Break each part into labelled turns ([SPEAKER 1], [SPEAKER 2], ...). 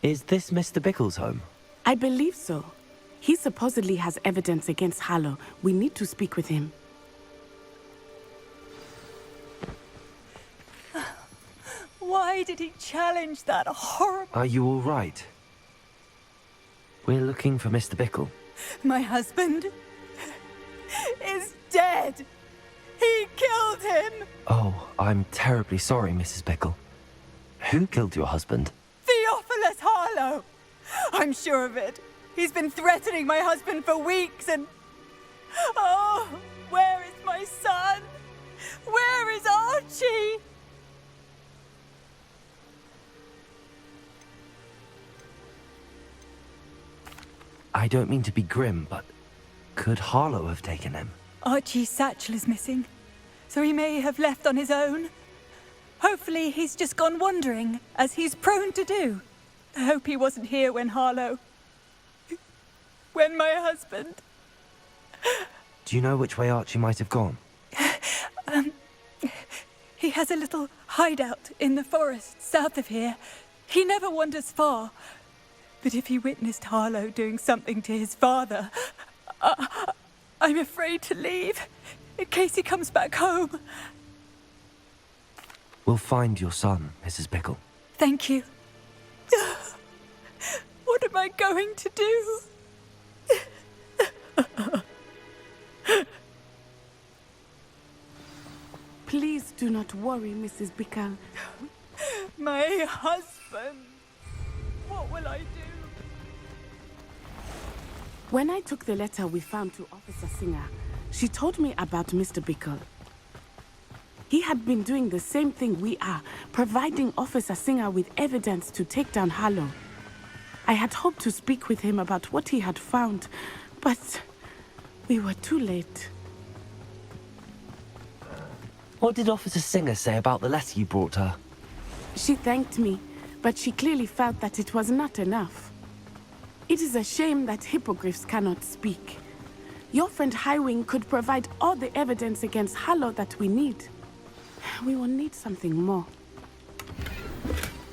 [SPEAKER 1] Is this Mr. Bickle's home?
[SPEAKER 2] I believe so. He supposedly has evidence against Harlow. We need to speak with him.
[SPEAKER 3] Why did he challenge that horrible...
[SPEAKER 1] Are you all right? We're looking for Mr. Bickle.
[SPEAKER 3] My husband is dead. He killed him.
[SPEAKER 1] Oh, I'm terribly sorry, Mrs. Bickle. Who killed your husband?
[SPEAKER 3] Theophilus Harlow. I'm sure of it. He's been threatening my husband for weeks and... Oh, where is my son? Where is Archie?
[SPEAKER 1] I don't mean to be grim, but could Harlow have taken him?
[SPEAKER 3] Archie's satchel is missing, so he may have left on his own. Hopefully he's just gone wandering, as he's prone to do. I hope he wasn't here when Harlow... when my husband...
[SPEAKER 1] Do you know which way Archie might have gone?
[SPEAKER 3] He has a little hideout in the forest south of here. He never wanders far. But if he witnessed Harlow doing something to his father, I'm afraid to leave, in case he comes back home.
[SPEAKER 1] We'll find your son, Mrs. Bickle.
[SPEAKER 3] Thank you. What am I going to do?
[SPEAKER 2] Please do not worry, Mrs. Bickle.
[SPEAKER 3] My husband. What will I do?
[SPEAKER 2] When I took the letter we found to Officer Singer, she told me about Mr. Bickle. He had been doing the same thing we are, providing Officer Singer with evidence to take down Harlow. I had hoped to speak with him about what he had found, but we were too late.
[SPEAKER 1] What did Officer Singer say about the letter you brought her?
[SPEAKER 2] She thanked me, but she clearly felt that it was not enough. It is a shame that hippogriffs cannot speak. Your friend Highwing could provide all the evidence against Harlow that we need. We will need something more.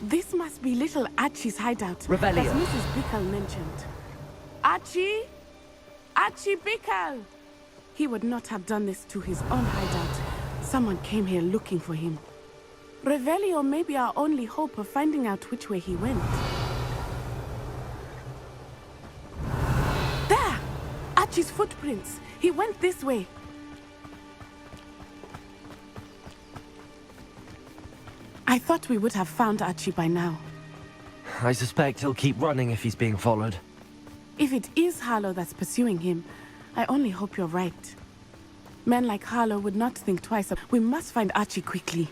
[SPEAKER 2] This must be little Archie's hideout,
[SPEAKER 1] Revelio.
[SPEAKER 2] as Mrs. Bickle mentioned. Archie? Archie Bickle! He would not have done this to his own hideout. Someone came here looking for him. Revelio may be our only hope of finding out which way he went. There! Archie's footprints. He went this way. I thought we would have found Archie by now.
[SPEAKER 1] I suspect he'll keep running if he's being followed.
[SPEAKER 2] If it is Harlow that's pursuing him, I only hope you're right. Men like Harlow would not think twice. We must find Archie quickly.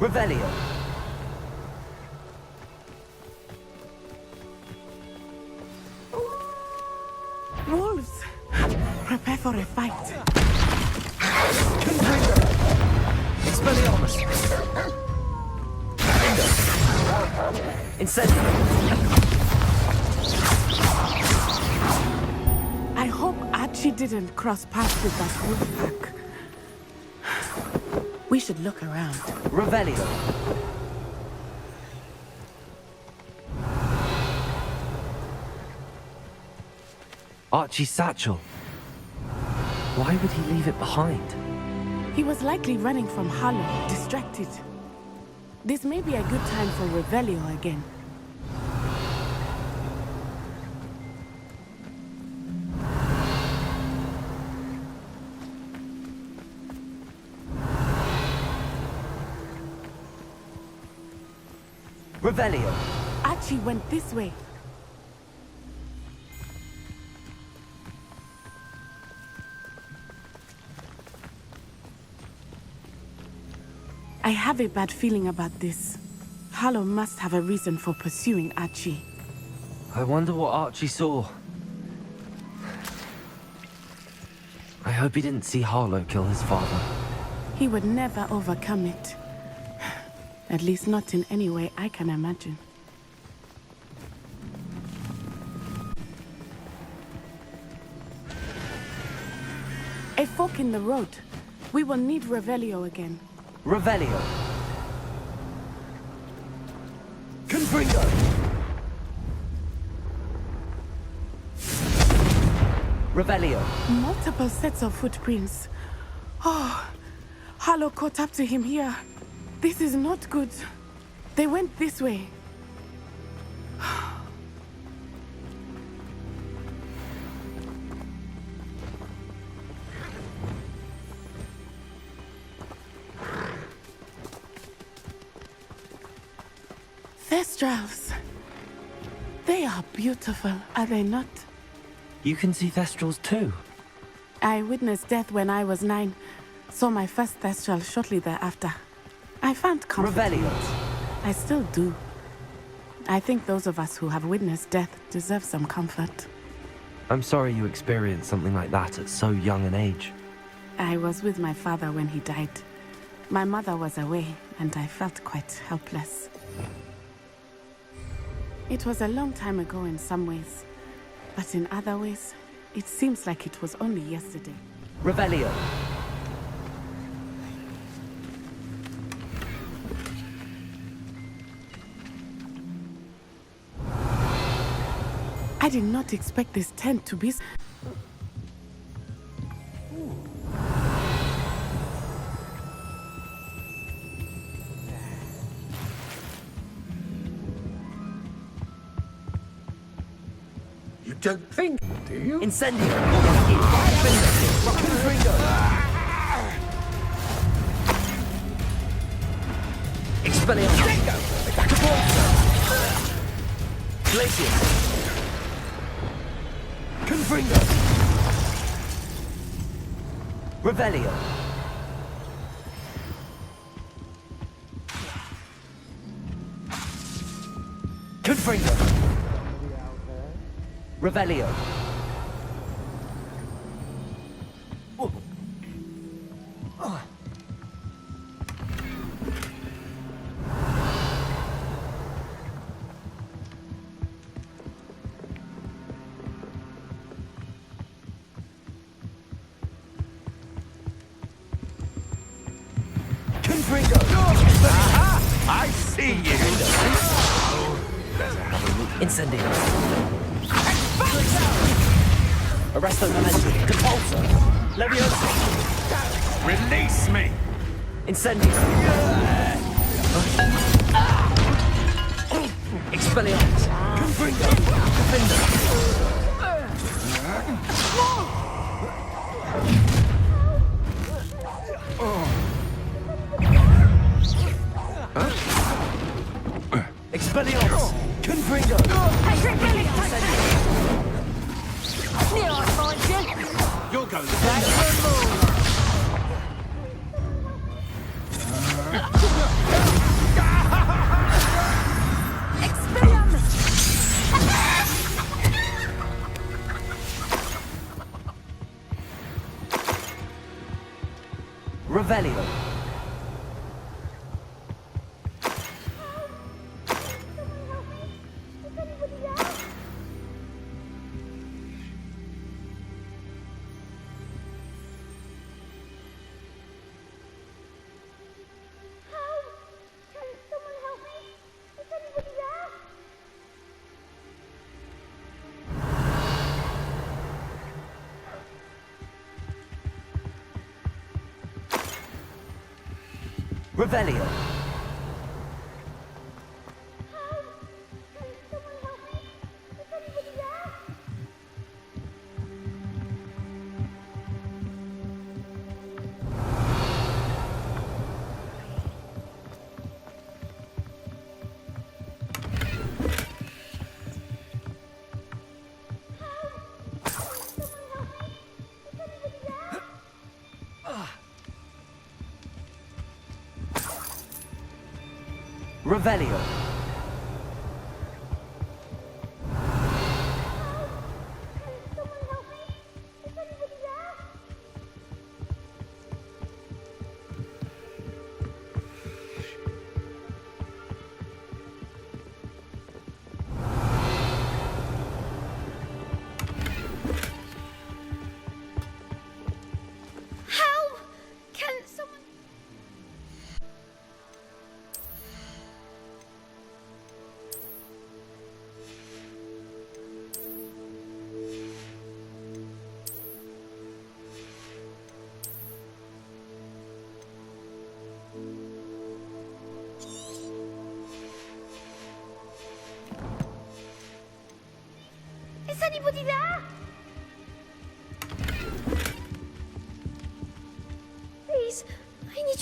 [SPEAKER 1] Revelio.
[SPEAKER 2] Wolves! Prepare for a fight.
[SPEAKER 1] Expelliarmus! Incendiary!
[SPEAKER 2] I hope Archie didn't cross paths with that wolf pack. We should look around.
[SPEAKER 1] Revelio. Archie's satchel. Why would he leave it behind?
[SPEAKER 2] He was likely running from Harlow, distracted. This may be a good time for Revelio again.
[SPEAKER 1] Revelio.
[SPEAKER 2] Archie went this way. I have a bad feeling about this. Harlow must have a reason for pursuing Archie.
[SPEAKER 1] I wonder what Archie saw. I hope he didn't see Harlow kill his father.
[SPEAKER 2] He would never overcome it. At least not in any way I can imagine. A fork in the road. We will need Revelio again.
[SPEAKER 1] Revelio. Revelio.
[SPEAKER 2] Multiple sets of footprints. Oh, Harlow caught up to him here. This is not good. They went this way. Thestrals. They are beautiful, are they not?
[SPEAKER 1] You can see Thestrals too.
[SPEAKER 2] I witnessed death when I was 9. Saw my first Thestral shortly thereafter. I found comfort.
[SPEAKER 1] Revelio.
[SPEAKER 2] I still do. I think those of us who have witnessed death deserve some comfort.
[SPEAKER 1] I'm sorry you experienced something like that at so young an age.
[SPEAKER 2] I was with my father when he died. My mother was away, and I felt quite helpless. It was a long time ago in some ways, but in other ways, it seems like it was only yesterday.
[SPEAKER 1] Revelio.
[SPEAKER 2] I did not expect this tent to be...
[SPEAKER 4] You don't think, do you?
[SPEAKER 1] Incendio. Confringo. Expelliarmus. Glacius. Confringo. Revelio. Confringo. Revelio. Confringo.
[SPEAKER 4] Aha! I see you!
[SPEAKER 1] Incendio. Arresto momentum. Compulsor. Leviosa.
[SPEAKER 4] Release me!
[SPEAKER 1] Incendio. Expelliarmus. Confringo. Defender. Expelliarmus. Confringo.
[SPEAKER 4] You'll go the
[SPEAKER 1] Revelio. Revelio. Revelio.
[SPEAKER 5] How can someone...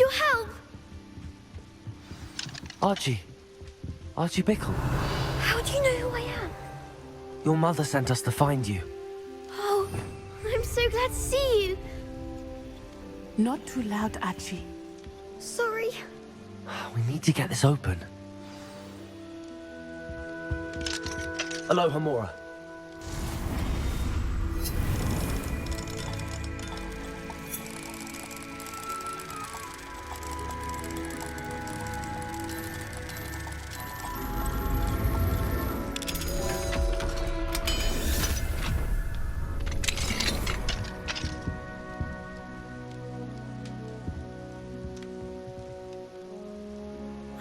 [SPEAKER 5] your help?
[SPEAKER 1] Archie. Archie Bickle.
[SPEAKER 5] How do you know who I am?
[SPEAKER 1] Your mother sent us to find you.
[SPEAKER 5] Oh, I'm so glad to see you.
[SPEAKER 2] Not too loud, Archie.
[SPEAKER 5] Sorry.
[SPEAKER 1] We need to get this open. Hello, Hamura.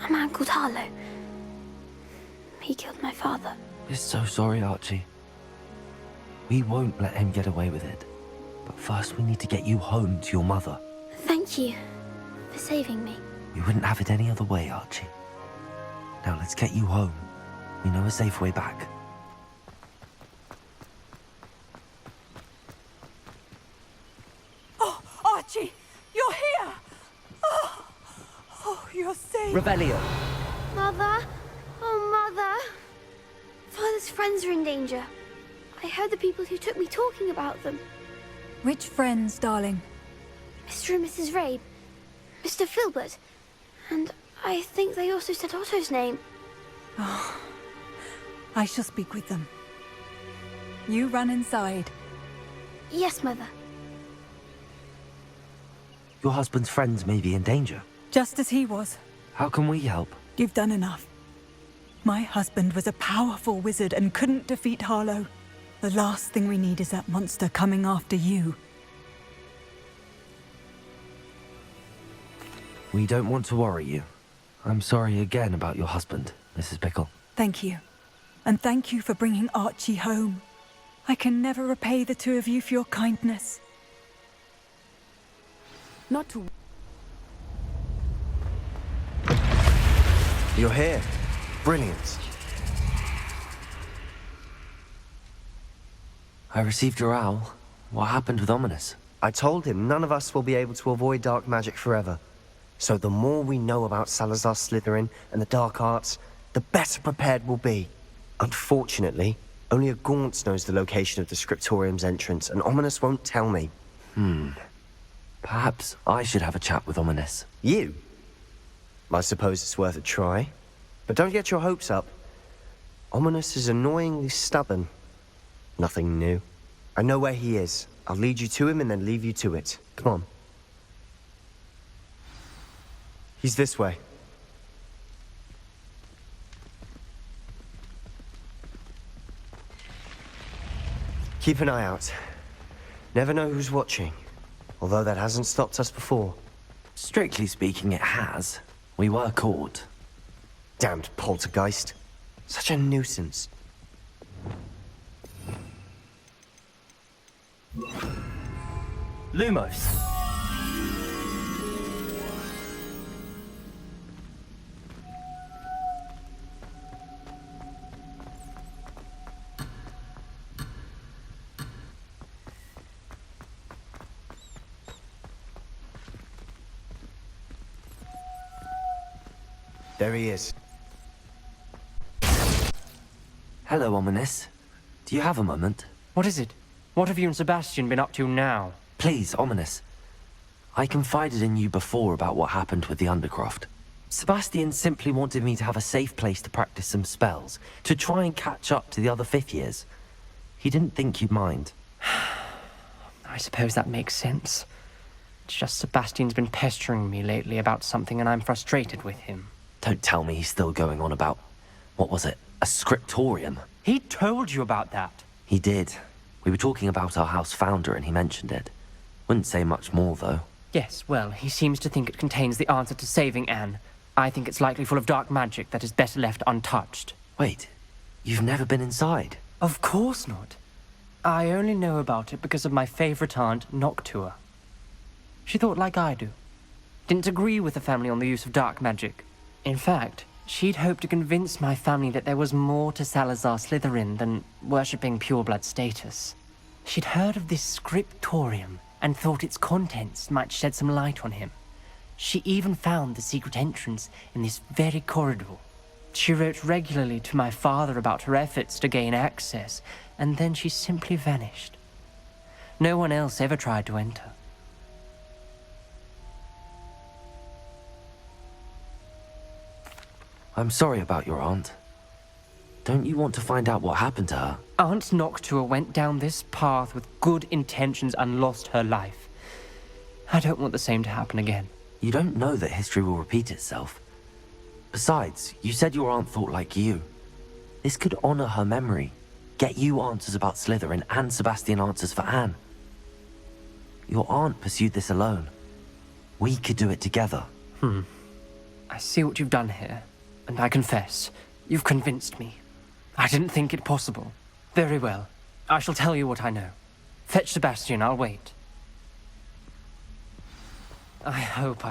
[SPEAKER 5] A man called Harlow. He killed my father.
[SPEAKER 1] We're so sorry, Archie. We won't let him get away with it. But first we need to get you home to your mother.
[SPEAKER 5] Thank you for saving me.
[SPEAKER 1] We wouldn't have it any other way, Archie. Now let's get you home. We know a safe way back.
[SPEAKER 3] Oh, Archie, you're here! Oh, you're safe.
[SPEAKER 1] Revelio.
[SPEAKER 5] Mother? Oh, Mother. Father's friends are in danger. I heard the people who took me talking about them.
[SPEAKER 3] Which friends, darling?
[SPEAKER 5] Mr. and Mrs. Rabe, Mr. Filbert, and I think they also said Otto's name.
[SPEAKER 3] I shall speak with them. You run inside.
[SPEAKER 5] Yes, Mother.
[SPEAKER 1] Your husband's friends may be in danger.
[SPEAKER 3] Just as he was.
[SPEAKER 1] How can we help?
[SPEAKER 3] You've done enough. My husband was a powerful wizard and couldn't defeat Harlow. The last thing we need is that monster coming after you.
[SPEAKER 1] We don't want to worry you. I'm sorry again about your husband, Mrs. Bickle.
[SPEAKER 3] Thank you. And thank you for bringing Archie home. I can never repay the two of you for your kindness.
[SPEAKER 2] Not to...
[SPEAKER 6] You're here. Brilliant.
[SPEAKER 1] I received your owl. What happened with Ominous?
[SPEAKER 6] I told him none of us will be able to avoid dark magic forever. So the more we know about Salazar Slytherin and the dark arts, the better prepared we'll be. Unfortunately, only a Gaunt knows the location of the Scriptorium's entrance, and Ominous won't tell me.
[SPEAKER 1] Perhaps I should have a chat with Ominous.
[SPEAKER 6] You? I suppose it's worth a try. But don't get your hopes up. Ominous is annoyingly stubborn. Nothing new. I know where he is. I'll lead you to him and then leave you to it. Come on. He's this way. Keep an eye out. Never know who's watching. Although that hasn't stopped us before.
[SPEAKER 1] Strictly speaking, it has. We were caught.
[SPEAKER 6] Damned poltergeist. Such a nuisance.
[SPEAKER 1] Lumos.
[SPEAKER 6] There he is.
[SPEAKER 1] Hello, Ominous. Do you have a moment?
[SPEAKER 7] What is it? What have you and Sebastian been up to now?
[SPEAKER 1] Please, Ominous. I confided in you before about what happened with the Undercroft. Sebastian simply wanted me to have a safe place to practice some spells, to try and catch up to the other fifth years. He didn't think you'd mind.
[SPEAKER 7] I suppose that makes sense. It's just Sebastian's been pestering me lately about something and I'm frustrated with him.
[SPEAKER 1] Don't tell me he's still going on about, what was it, a scriptorium?
[SPEAKER 7] He told you about that.
[SPEAKER 1] He did. We were talking about our house founder and he mentioned it. Wouldn't say much more, though.
[SPEAKER 7] Yes, well, he seems to think it contains the answer to saving Anne. I think it's likely full of dark magic that is better left untouched.
[SPEAKER 1] Wait, you've never been inside?
[SPEAKER 7] Of course not. I only know about it because of my favorite aunt, Noctua. She thought like I do. Didn't agree with the family on the use of dark magic. In fact, she'd hoped to convince my family that there was more to Salazar Slytherin than worshipping pureblood status. She'd heard of this scriptorium and thought its contents might shed some light on him. She even found the secret entrance in this very corridor. She wrote regularly to my father about her efforts to gain access, and then she simply vanished. No one else ever tried to enter.
[SPEAKER 1] I'm sorry about your aunt. Don't you want to find out what happened to her?
[SPEAKER 7] Aunt Noctua went down this path with good intentions and lost her life. I don't want the same to happen again.
[SPEAKER 1] You don't know that history will repeat itself. Besides, you said your aunt thought like you. This could honor her memory, get you answers about Slytherin and Sebastian answers for Anne. Your aunt pursued this alone. We could do it together.
[SPEAKER 7] I see what you've done here, and I confess, you've convinced me. I didn't think it possible. Very well. I shall tell you what I know. Fetch Sebastian, I'll wait. I hope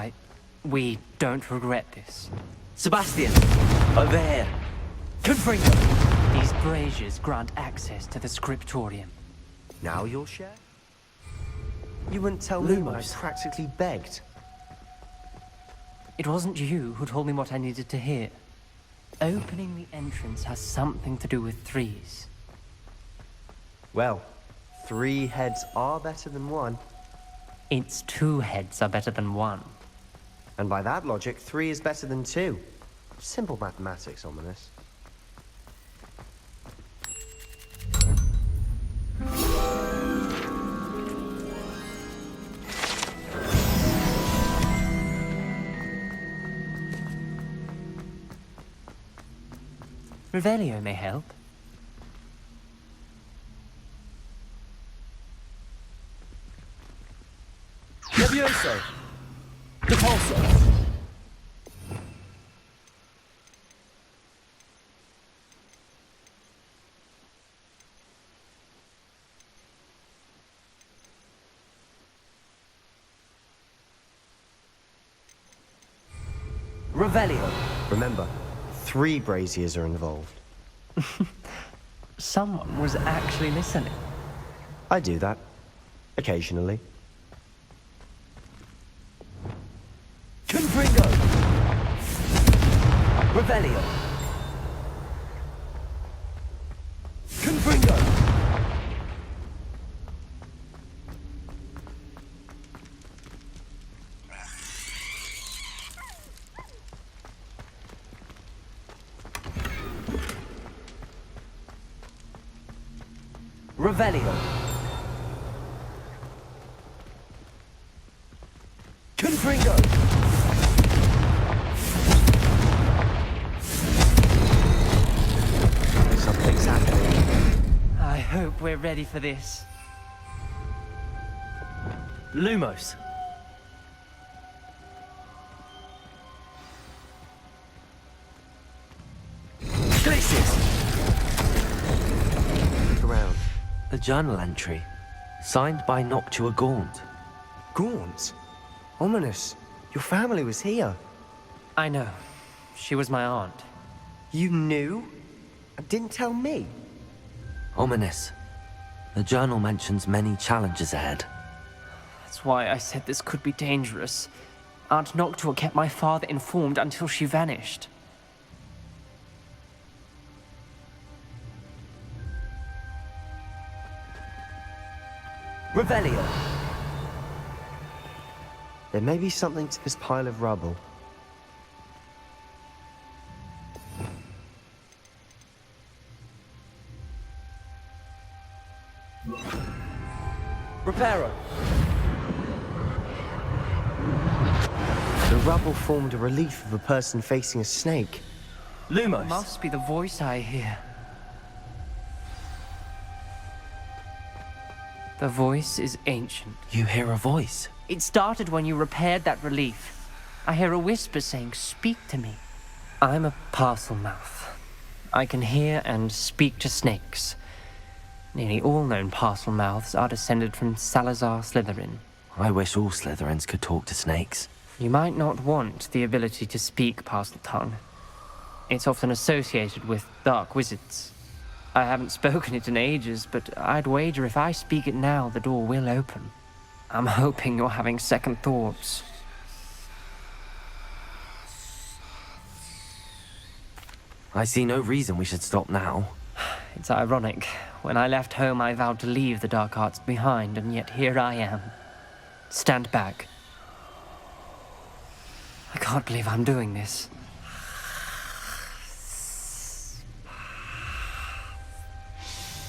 [SPEAKER 7] we don't regret this.
[SPEAKER 1] Sebastian! Over here!
[SPEAKER 7] Confringo! These braziers grant access to the scriptorium.
[SPEAKER 6] Now you'll share? You wouldn't tell me when I
[SPEAKER 1] Lumos.
[SPEAKER 6] practically begged.
[SPEAKER 7] It wasn't you who told me what I needed to hear. Opening the entrance has something to do with threes.
[SPEAKER 6] Well, 3 heads are better than 1.
[SPEAKER 7] Its 2 heads are better than 1.
[SPEAKER 6] And by that logic, 3 is better than 2. Simple mathematics, Ominous.
[SPEAKER 7] Revelio may help.
[SPEAKER 4] Levioso! Depulso!
[SPEAKER 1] Revelio!
[SPEAKER 6] Remember, 3 braziers are involved.
[SPEAKER 7] Someone was actually listening.
[SPEAKER 6] I do that. Occasionally.
[SPEAKER 1] Confringo! Revelio! Confringo! Revelio! Confringo!
[SPEAKER 6] Something's happening.
[SPEAKER 7] I hope we're ready for this.
[SPEAKER 1] Lumos! Glacius!
[SPEAKER 6] Look around.
[SPEAKER 1] A journal entry, signed by Noctua Gaunt.
[SPEAKER 6] Gaunt? Ominous. Your family was here.
[SPEAKER 7] I know. She was my aunt.
[SPEAKER 6] You knew? And didn't tell me?
[SPEAKER 1] Ominous. The journal mentions many challenges ahead.
[SPEAKER 7] That's why I said this could be dangerous. Aunt Noctua kept my father informed until she vanished.
[SPEAKER 1] Revelio!
[SPEAKER 6] There may be something to this pile of rubble.
[SPEAKER 1] Reparo!
[SPEAKER 6] The rubble formed a relief of a person facing a snake.
[SPEAKER 1] Lumos!
[SPEAKER 7] Must be the voice I hear. The voice is ancient.
[SPEAKER 1] You hear a voice.
[SPEAKER 7] It started when you repaired that relief. I hear a whisper saying, "Speak to me." I'm a parcel mouth. I can hear and speak to snakes. Nearly all known parcel mouths are descended from Salazar Slytherin.
[SPEAKER 1] I wish all Slytherins could talk to snakes.
[SPEAKER 7] You might not want the ability to speak parcel tongue. It's often associated with dark wizards. I haven't spoken it in ages, but I'd wager if I speak it now, the door will open. I'm hoping you're having second thoughts.
[SPEAKER 1] I see no reason we should stop now.
[SPEAKER 7] It's ironic. When I left home, I vowed to leave the dark arts behind, and yet here I am. Stand back. I can't believe I'm doing this.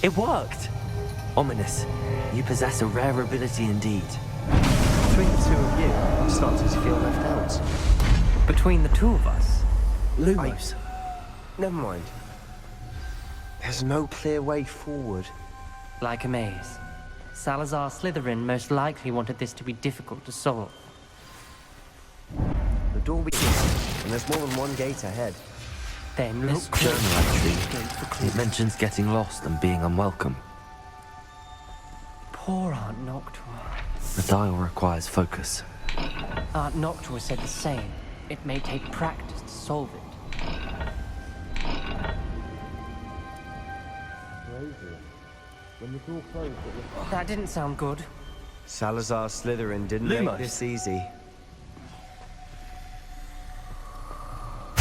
[SPEAKER 1] It worked! Ominous, you possess a rare ability indeed.
[SPEAKER 6] Between the two of you, I'm starting to feel left out.
[SPEAKER 7] Between the two of us,
[SPEAKER 1] Lumos.
[SPEAKER 6] Never mind. There's no clear way forward.
[SPEAKER 7] like a maze. Salazar Slytherin most likely wanted this to be difficult to solve.
[SPEAKER 6] The door begins, and there's more than one gate ahead.
[SPEAKER 7] Then
[SPEAKER 1] This
[SPEAKER 7] look
[SPEAKER 1] journal
[SPEAKER 7] closely.
[SPEAKER 1] entry, it mentions getting lost and being unwelcome.
[SPEAKER 7] Poor Aunt Noctua.
[SPEAKER 1] The dial requires focus.
[SPEAKER 7] Aunt Noctua said the same. It may take practice to solve it. That didn't sound good.
[SPEAKER 6] Salazar Slytherin didn't make
[SPEAKER 1] Lumos.
[SPEAKER 6] this easy.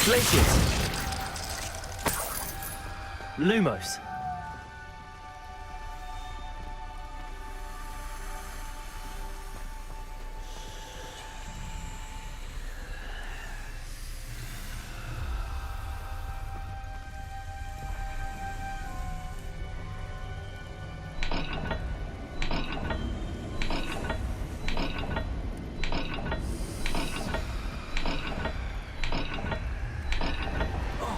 [SPEAKER 1] Glaciers! Lumos!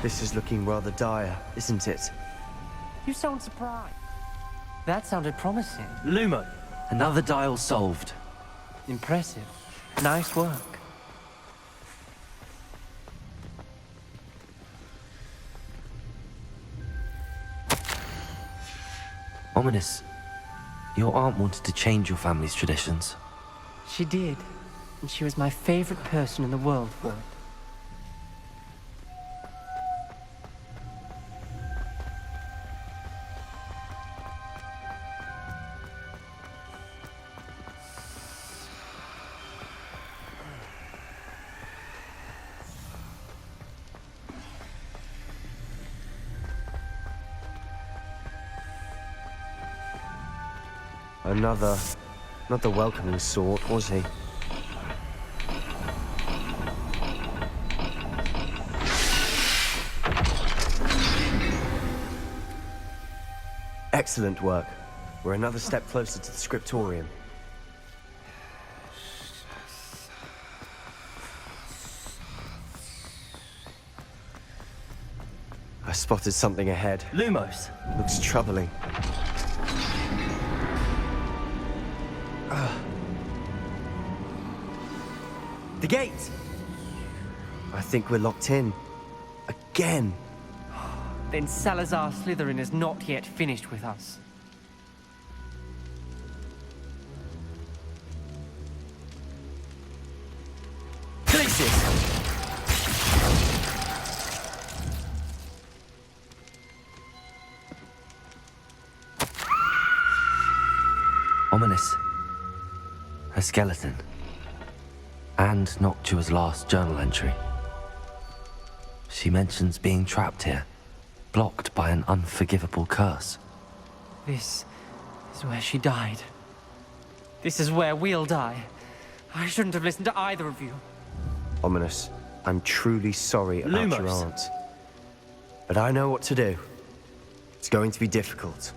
[SPEAKER 6] This is looking rather dire, isn't it?
[SPEAKER 7] You sound surprised. That sounded promising.
[SPEAKER 1] Lumo! Another dial solved.
[SPEAKER 7] Impressive. Nice work.
[SPEAKER 1] Ominous. Your aunt wanted to change your family's traditions.
[SPEAKER 7] She did. And she was my favorite person in the world for it.
[SPEAKER 6] Another, not the welcoming sort, was he? Excellent work. We're another step closer to the scriptorium. I spotted something ahead.
[SPEAKER 1] Lumos!
[SPEAKER 6] Looks troubling. The gate! I think we're locked in. Again.
[SPEAKER 7] Then Salazar Slytherin is not yet finished with us.
[SPEAKER 1] Glaciers! Ominous. A skeleton. And Noctua's last journal entry. She mentions being trapped here, blocked by an unforgivable curse.
[SPEAKER 7] This is where she died. This is where we'll die. I shouldn't have listened to either of you.
[SPEAKER 6] Ominous, I'm truly sorry about your
[SPEAKER 1] Lumos.
[SPEAKER 6] aunt. But I know what to do. It's going to be difficult.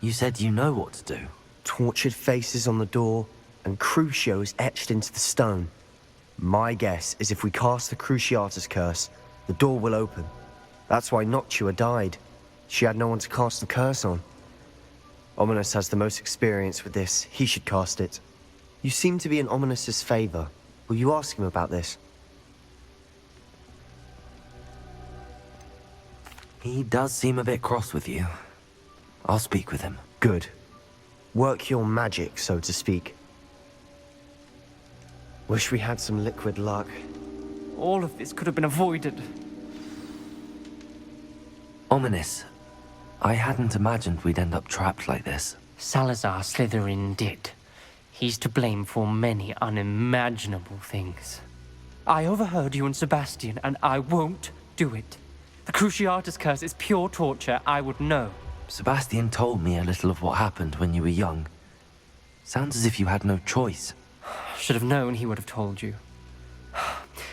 [SPEAKER 1] You said you know what to do.
[SPEAKER 6] Tortured faces on the door, and Crucios etched into the stone. My guess is if we cast the Cruciatus curse, the door will open. That's why Noctua died. She had no one to cast the curse on. Ominous has the most experience with this. He should cast it. You seem to be in Ominous's favor. Will you ask him about this?
[SPEAKER 1] He does seem a bit cross with you. I'll speak with him.
[SPEAKER 6] Good. Work your magic, so to speak. Wish we had some liquid luck.
[SPEAKER 7] All of this could have been avoided.
[SPEAKER 1] Ominous. I hadn't imagined we'd end up trapped like this.
[SPEAKER 7] Salazar Slytherin did. He's to blame for many unimaginable things. I overheard you and Sebastian, and I won't do it. The Cruciatus curse is pure torture. I would know.
[SPEAKER 1] Sebastian told me a little of what happened when you were young. Sounds as if you had no choice.
[SPEAKER 7] Should have known he would have told you.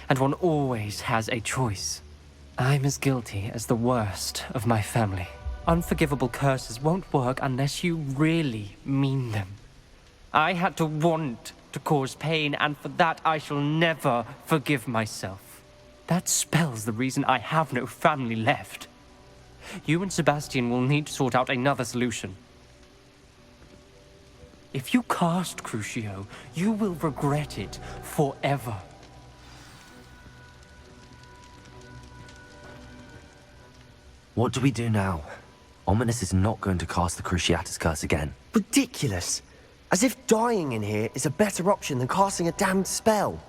[SPEAKER 7] And one always has a choice. I'm as guilty as the worst of my family. Unforgivable curses won't work unless you really mean them. I had to want to cause pain, and for that I shall never forgive myself. That spell's the reason I have no family left. You and Sebastian will need to sort out another solution. If you cast Crucio, you will regret it forever.
[SPEAKER 1] What do we do now? Ominous is not going to cast the Cruciatus curse again.
[SPEAKER 6] Ridiculous. As if dying in here is a better option than casting a damned spell.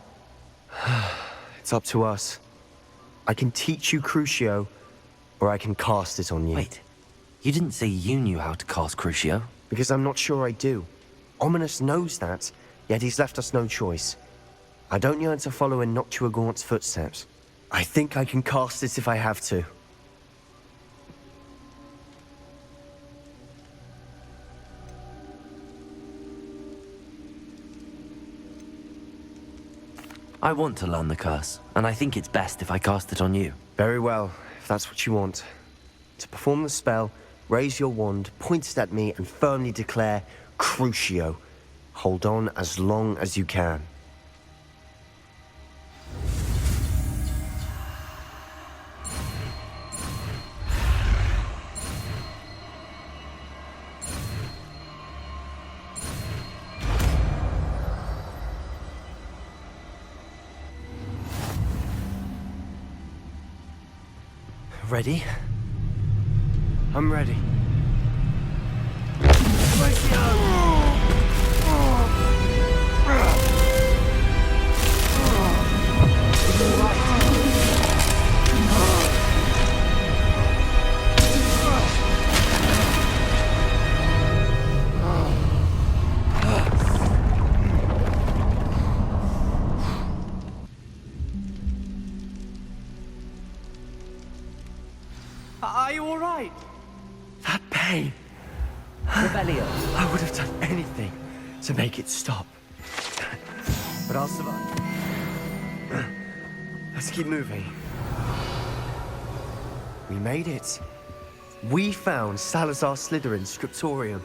[SPEAKER 6] It's up to us. I can teach you Crucio, or I can cast it on you.
[SPEAKER 1] Wait, you didn't say you knew how to cast Crucio?
[SPEAKER 6] Because I'm not sure I do. Ominous knows that, yet he's left us no choice. I don't yearn to follow in Noctua Gaunt's footsteps. I think I can cast it if I have to.
[SPEAKER 1] I want to learn the curse, and I think it's best if I cast it on you.
[SPEAKER 6] Very well, if that's what you want. To perform the spell, raise your wand, point it at me, and firmly declare, Crucio. Hold on as long as you can.
[SPEAKER 1] Ready?
[SPEAKER 6] I'm ready.
[SPEAKER 7] Are you all right?
[SPEAKER 6] That pain.
[SPEAKER 7] Rebellion.
[SPEAKER 6] I would have done anything to make it stop. But I'll survive. Let's keep moving. We made it. We found Salazar Slytherin's scriptorium.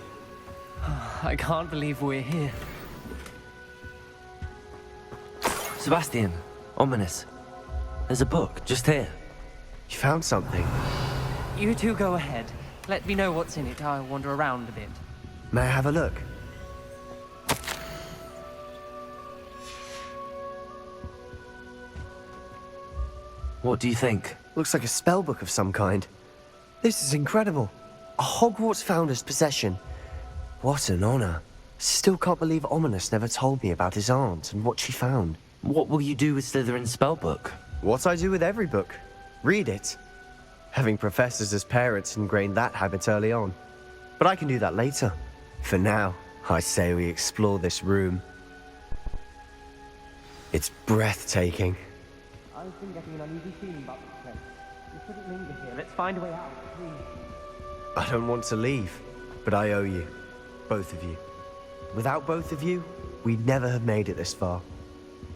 [SPEAKER 7] I can't believe we're here.
[SPEAKER 1] Sebastian, Ominous. There's a book just here.
[SPEAKER 6] You found something.
[SPEAKER 7] You two go ahead. Let me know what's in it. I'll wander around a bit.
[SPEAKER 6] May I have a look?
[SPEAKER 1] What do you think?
[SPEAKER 6] Looks like a spell book of some kind. This is incredible. A Hogwarts founder's possession. What an honor. Still can't believe Ominous never told me about his aunt and what she found.
[SPEAKER 1] What will you do with Slytherin's spellbook?
[SPEAKER 6] What I do with every book. Read it. Having professors as parents ingrained that habit early on. But I can do that later. For now, I say we explore this room. It's breathtaking.
[SPEAKER 7] I've been getting an uneasy feeling about this place. We shouldn't linger here. Let's find a way out, please.
[SPEAKER 6] I don't want to leave, but I owe you. Both of you. Without both of you, we'd never have made it this far.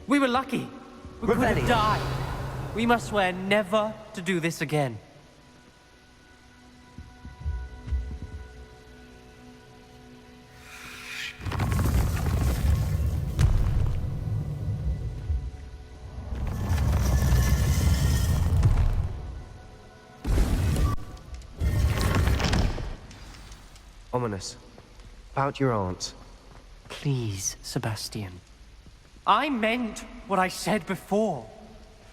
[SPEAKER 7] We were lucky. We could have died. We must swear never to do this again.
[SPEAKER 6] Ominous. About your aunt.
[SPEAKER 7] Please, Sebastian. I meant what I said before.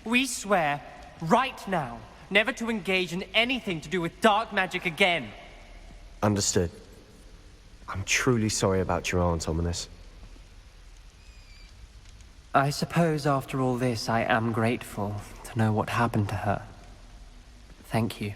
[SPEAKER 7] We swear, right now, never to engage in anything to do with dark magic again.
[SPEAKER 6] Understood. I'm truly sorry about your aunt, Ominous.
[SPEAKER 7] I suppose after all this, I am grateful to know what happened to her. Thank you.